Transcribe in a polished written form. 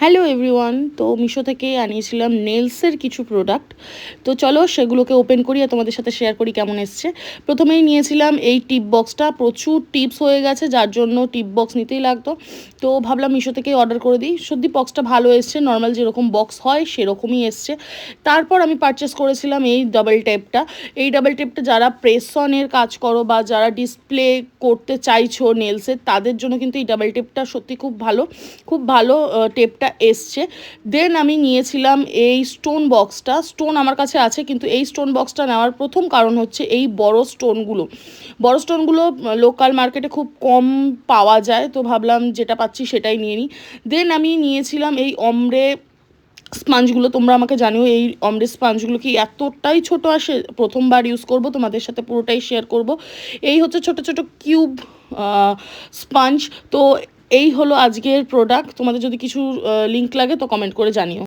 Hello everyone, তো মিশো থেকে আনিয়েছিলাম নেলসের কিছু প্রোডাক্ট। তো চলো সেগুলোকে ওপেন করি আর তোমাদের সাথে শেয়ার করি কেমন এসছে। প্রথমেই নিয়েছিলাম এই টিপ বক্সটা, প্রচুর টিপস হয়ে গেছে যার জন্য টিপ বক্স নিতেই লাগতো। তো ভাবলাম মিশো থেকেই অর্ডার করে দিই। সত্যি বক্সটা ভালো এসছে, নর্মাল যেরকম বক্স হয় সেরকমই এসছে। তারপর আমি পারচেস করেছিলাম এই ডাবল টেপটা। এই ডাবল টেপটা যারা প্রেস অনের কাজ করো বা যারা ডিসপ্লে করতে চাইছো নেলসের, তাদের জন্য কিন্তু এই ডাবল টেপটা সত্যি খুব ভালো, খুব ভালো টেপটা এসছে। দেন আমি নিয়েছিলাম এই স্টোন বক্সটা। স্টোন আমার কাছে আছে, কিন্তু এই স্টোন বক্সটা নেওয়ার প্রথম কারণ হচ্ছে এই বড় স্টোনগুলো লোকাল মার্কেটে খুব কম পাওয়া যায়, তো ভাবলাম যেটা পাচ্ছি সেটাই নিয়ে নিই। দেন আমি নিয়েছিলাম এই অমরে স্পাঞ্জগুলো। তোমরা আমাকে জানিও এই অমরে স্পাঞ্জগুলো কি এতটাই ছোট আসে, প্রথমবার ইউজ করব, তোমাদের সাথে পুরোটাই শেয়ার করব। এই হচ্ছে ছোট ছোট কিউব স্পাঞ্জ। তো এই হলো আজকের প্রোডাক্ট। তোমাদের যদি কিছু লিঙ্ক লাগে তো কমেন্ট করে জানিও।